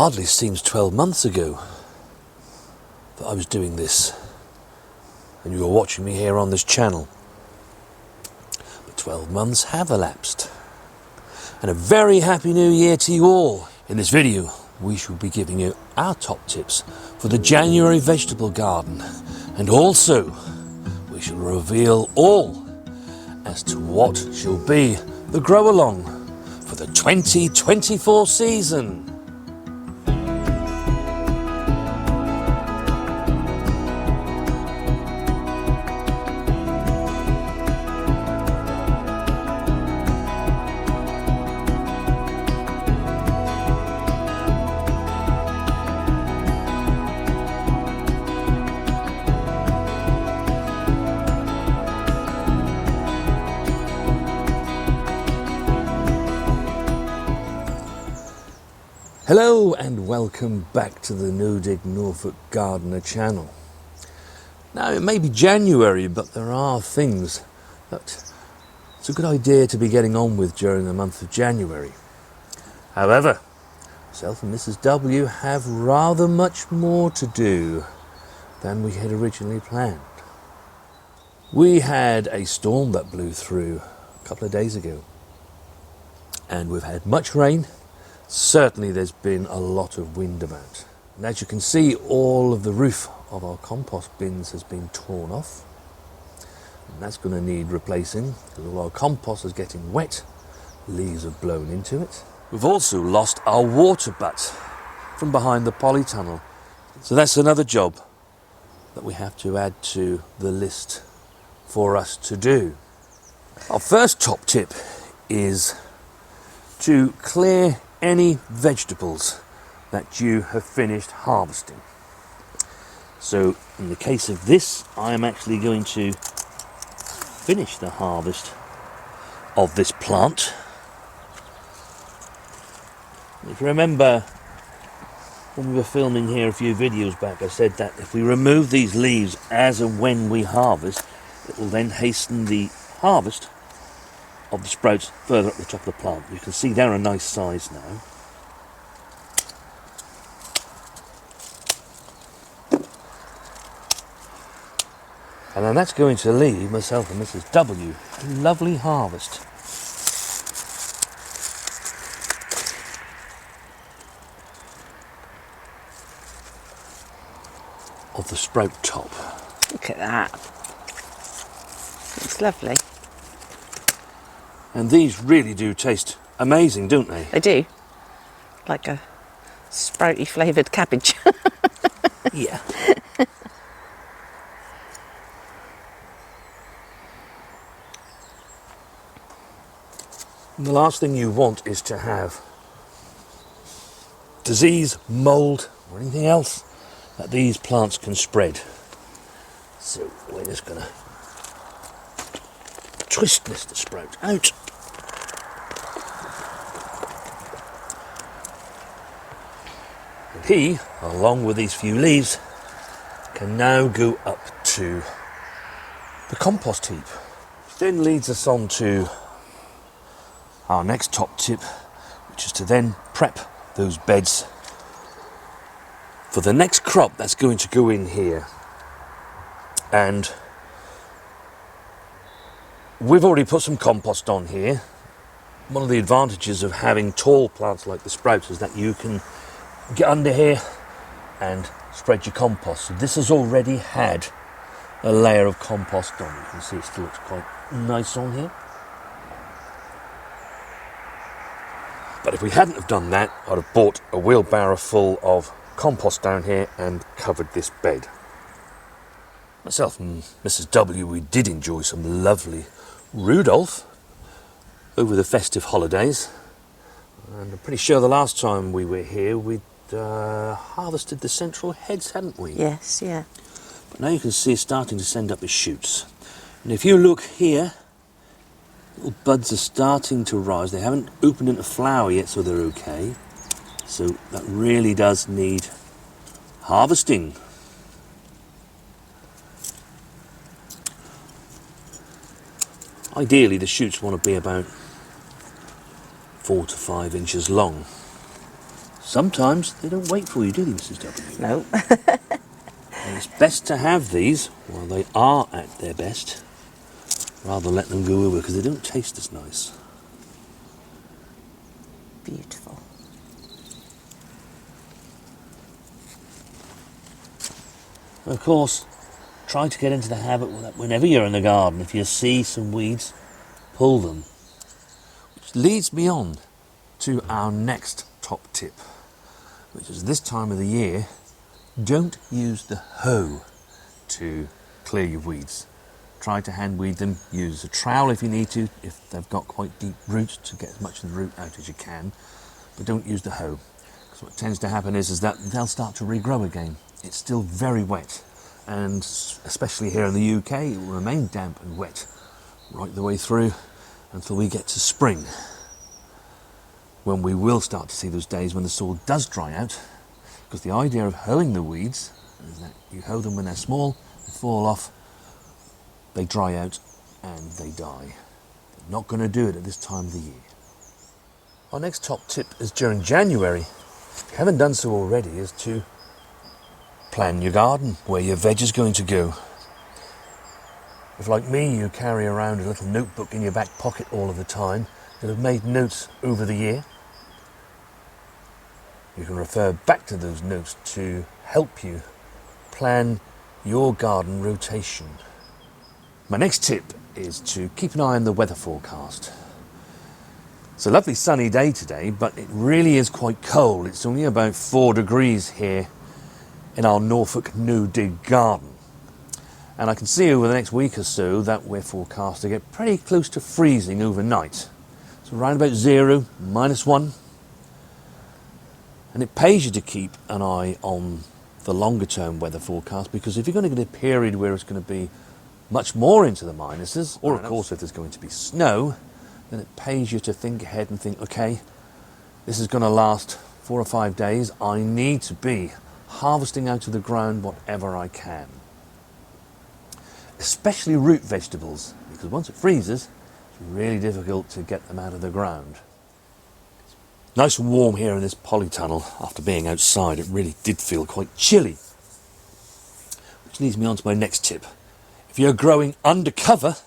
Hardly seems 12 months ago that I was doing this and you were watching me here on this channel. But 12 months have elapsed. And a very happy new year to you all. In this video we shall be giving you our top tips for the January vegetable garden, and also we shall reveal all as to what shall be the grow along for the 2024 season. Hello and welcome back to the No Dig Norfolk Gardener channel. Now it may be January, but there are things that it's a good idea to be getting on with during the month of January. However, myself and Mrs. W have rather much more to do than we had originally planned. We had a storm that blew through a couple of days ago, and we've had much rain. Certainly there's been a lot of wind about. And as you can see, all of the roof of our compost bins has been torn off. And that's going to need replacing because all our compost is getting wet. Leaves have blown into it. We've also lost our water butt from behind the polytunnel. So that's another job that we have to add to the list for us to do. Our first top tip is to clear any vegetables that you have finished harvesting. So in the case of this, I am actually going to finish the harvest of this plant. If you remember when we were filming here a few videos back, I said that if we remove these leaves as and when we harvest, it will then hasten the harvest of the sprouts further up the top of the plant. You can see they're a nice size now. And then that's going to leave myself and Mrs. W a lovely harvest. Of the sprout top. Look at that. Looks lovely. And these really do taste amazing, don't they? They do. Like a sprouty flavoured cabbage. Yeah. And the last thing you want is to have disease, mould, or anything else that these plants can spread. So we're just going to twist this to sprout out. And he, along with these few leaves, can now go up to the compost heap. Which then leads us on to our next top tip, which is to then prep those beds for the next crop that's going to go in here. And we've already put some compost on here. One of the advantages of having tall plants like the sprouts is that you can get under here and spread your compost. So this has already had a layer of compost on. You can see it still looks quite nice on here. But if we hadn't have done that, I'd have bought a wheelbarrow full of compost down here and covered this bed. Myself and Mrs. W, we did enjoy some lovely Rudolph over the festive holidays. And I'm pretty sure the last time we were here, we'd harvested the central heads, hadn't we? Yes, yeah. But now you can see it's starting to send up its shoots. And if you look here, little buds are starting to rise. They haven't opened into flower yet, so they're okay. So that really does need harvesting. Ideally, the shoots want to be about 4 to 5 inches long. sometimes they don't wait for you, do they, Mrs. W? No. And it's best to have these while they are at their best, rather than let them go over, because they don't taste as nice. Beautiful. Of course, try to get into the habit that whenever you're in the garden, if you see some weeds, pull them. Which leads me on to our next top tip, which is this time of the year, don't use the hoe to clear your weeds. Try to hand weed them, use a trowel if you need to, if they've got quite deep roots, to get as much of the root out as you can, but don't use the hoe. Because what tends to happen is that they'll start to regrow again. It's still very wet, and especially here in the UK, it will remain damp and wet right the way through until we get to spring, when we will start to see those days when the soil does dry out. Because the idea of hoeing the weeds is that you hoe them when they're small, they fall off, they dry out and they die. They're not going to do it at this time of the year. Our next top tip is during January, if you haven't done so already, is to plan your garden, where your veg is going to go. If, like me, you carry around a little notebook in your back pocket all of the time, you'll have made notes over the year. You can refer back to those notes to help you plan your garden rotation. My next tip is to keep an eye on the weather forecast. It's a lovely sunny day today, but it really is quite cold. It's only about 4 degrees here in our Norfolk No Dig garden. And I can see over the next week or so that we're forecast to get pretty close to freezing overnight. So around about 0, -1. And it pays you to keep an eye on the longer term weather forecast, because if you're going to get a period where it's going to be much more into the minuses, or of course if there's going to be snow, then it pays you to think ahead and think, okay, this is going to last 4 or 5 days. I need to be harvesting out of the ground whatever I can. Especially root vegetables, because once it freezes, it's really difficult to get them out of the ground. Nice and warm here in this polytunnel. After being outside, it really did feel quite chilly. Which leads me on to my next tip. If you're growing undercover,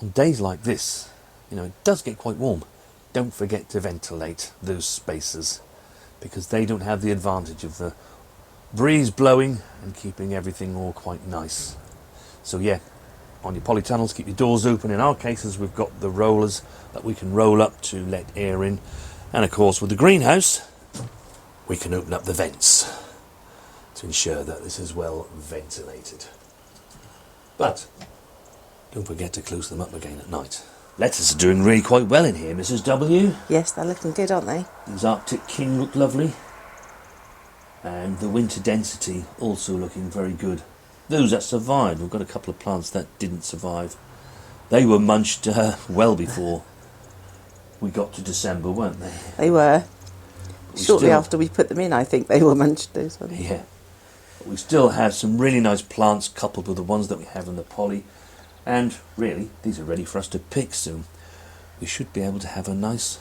on days like this, it does get quite warm. Don't forget to ventilate those spaces, because they don't have the advantage of the breeze blowing and keeping everything all quite nice. So yeah, on your polytunnels, keep your doors open. In our cases, we've got the rollers that we can roll up to let air in. And of course, with the greenhouse, we can open up the vents to ensure that this is well ventilated. But don't forget to close them up again at night. Lettuce are doing really quite well in here, Mrs. W. Yes, they're looking good, aren't they? These Arctic King look lovely. And the winter density also looking very good. Those that survived, we've got a couple of plants that didn't survive. They were munched well before we got to December, weren't they? They were. Shortly after we put them in, I think they were munched, those ones. Yeah. But we still have some really nice plants coupled with the ones that we have in the poly. And really, these are ready for us to pick soon. We should be able to have a nice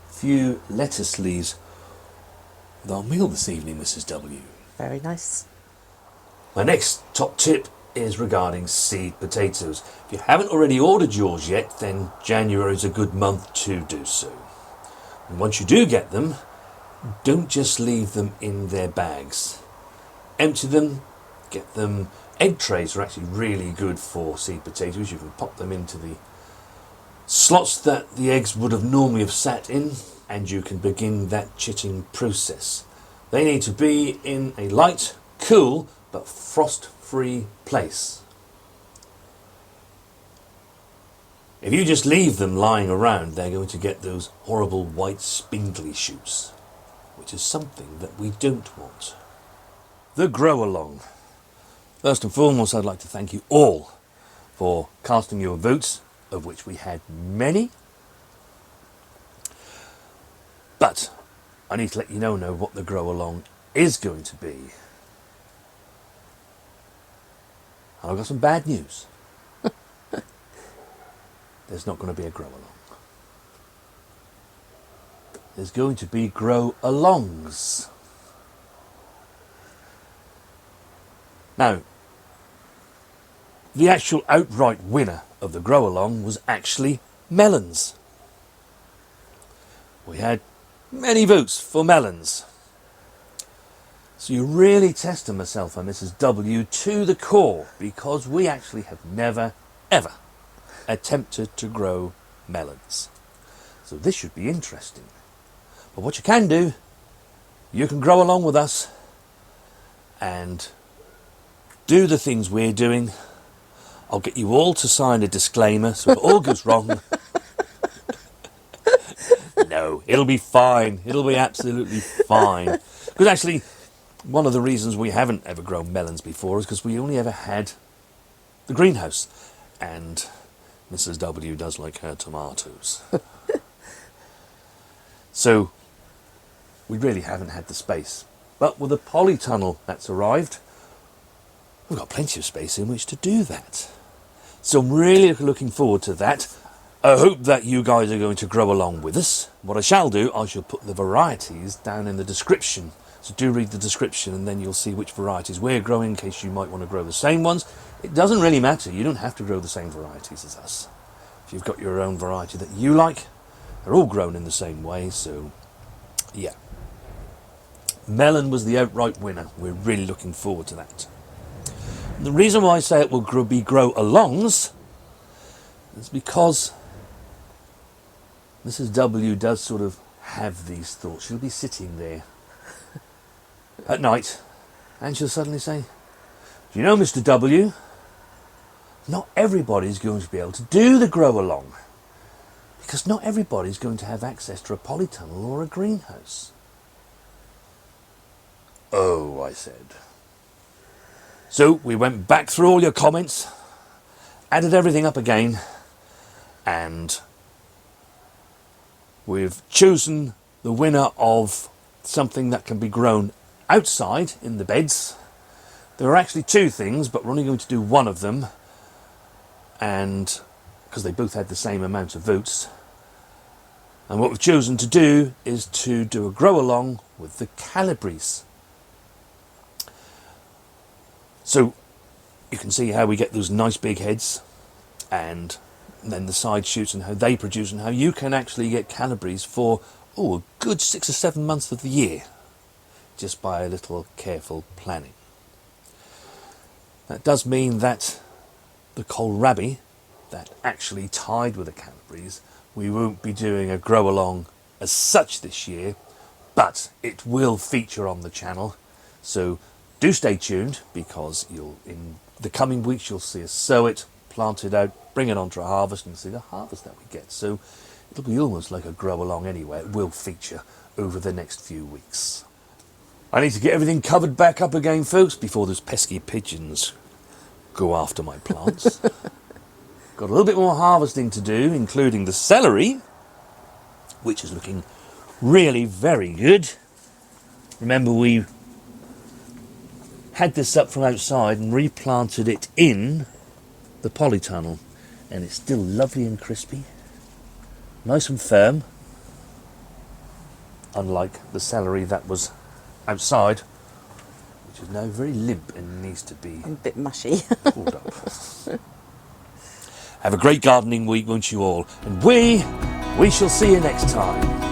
few lettuce leaves with our meal this evening, Mrs. W. Very nice. My next top tip is regarding seed potatoes. If you haven't already ordered yours yet, then January is a good month to do so. And once you do get them, don't just leave them in their bags. Empty them, get them. Egg trays are actually really good for seed potatoes. You can pop them into the slots that the eggs would have normally have sat in, and you can begin that chitting process. They need to be in a light, cool, but frost-free place. If you just leave them lying around, they're going to get those horrible white spindly shoots, which is something that we don't want. The grow along. First and foremost, I'd like to thank you all for casting your votes, of which we had many. But I need to let you know now what the grow along is going to be. And I've got some bad news. There's not going to be a grow along. there's going to be grow-alongs. Now, the actual outright winner of the grow-along was actually melons. We had many votes for melons. So you're really testing myself and Mrs. W to the core, because we actually have never, ever attempted to grow melons. So this should be interesting. But what you can do, you can grow along with us and do the things we're doing. I'll get you all to sign a disclaimer, so if it all goes wrong, no, it'll be fine. It'll be absolutely fine. Because actually, one of the reasons we haven't ever grown melons before is because we only ever had the greenhouse. And Mrs. W does like her tomatoes. So, we really haven't had the space. But with the polytunnel that's arrived, we've got plenty of space in which to do that. So I'm really looking forward to that. I hope that you guys are going to grow along with us. What I shall do, I shall put the varieties down in the description. So do read the description and then you'll see which varieties we're growing in case you might want to grow the same ones. It doesn't really matter. You don't have to grow the same varieties as us. If you've got your own variety that you like, they're all grown in the same way. So, yeah. Melon was the outright winner. We're really looking forward to that. And the reason why I say it will be grow-alongs is because Mrs. W does sort of have these thoughts. She'll be sitting there at night and she'll suddenly say, "Do you know, Mr. W, not everybody's going to be able to do the grow-along because not everybody's going to have access to a polytunnel or a greenhouse." Oh, I said. So we went back through all your comments, added everything up again, and we've chosen the winner of something that can be grown outside in the beds. There are actually two things, but we're only going to do one of them, and because they both had the same amount of votes. And what we've chosen to do is to do a grow along with the Calabrese. So you can see how we get those nice big heads and then the side shoots and how they produce and how you can actually get Calabrese for a good 6 or 7 months of the year just by a little careful planning. That does mean that the kohlrabi that actually tied with the Calabrese, we won't be doing a grow along as such this year, but it will feature on the channel. So do stay tuned, because in the coming weeks you'll see us sow it, plant it out, bring it onto a harvest and see the harvest that we get. So it'll be almost like a grow along anyway. It will feature over the next few weeks. I need to get everything covered back up again, folks, before those pesky pigeons go after my plants. Got a little bit more harvesting to do, including the celery, which is looking really very good. Remember, we had this up from outside and replanted it in the polytunnel, and it's still lovely and crispy, nice and firm, unlike the celery that was outside, which is now very limp and needs to be A bit mushy. pulled up. Have a great gardening week, won't you all? And we shall see you next time.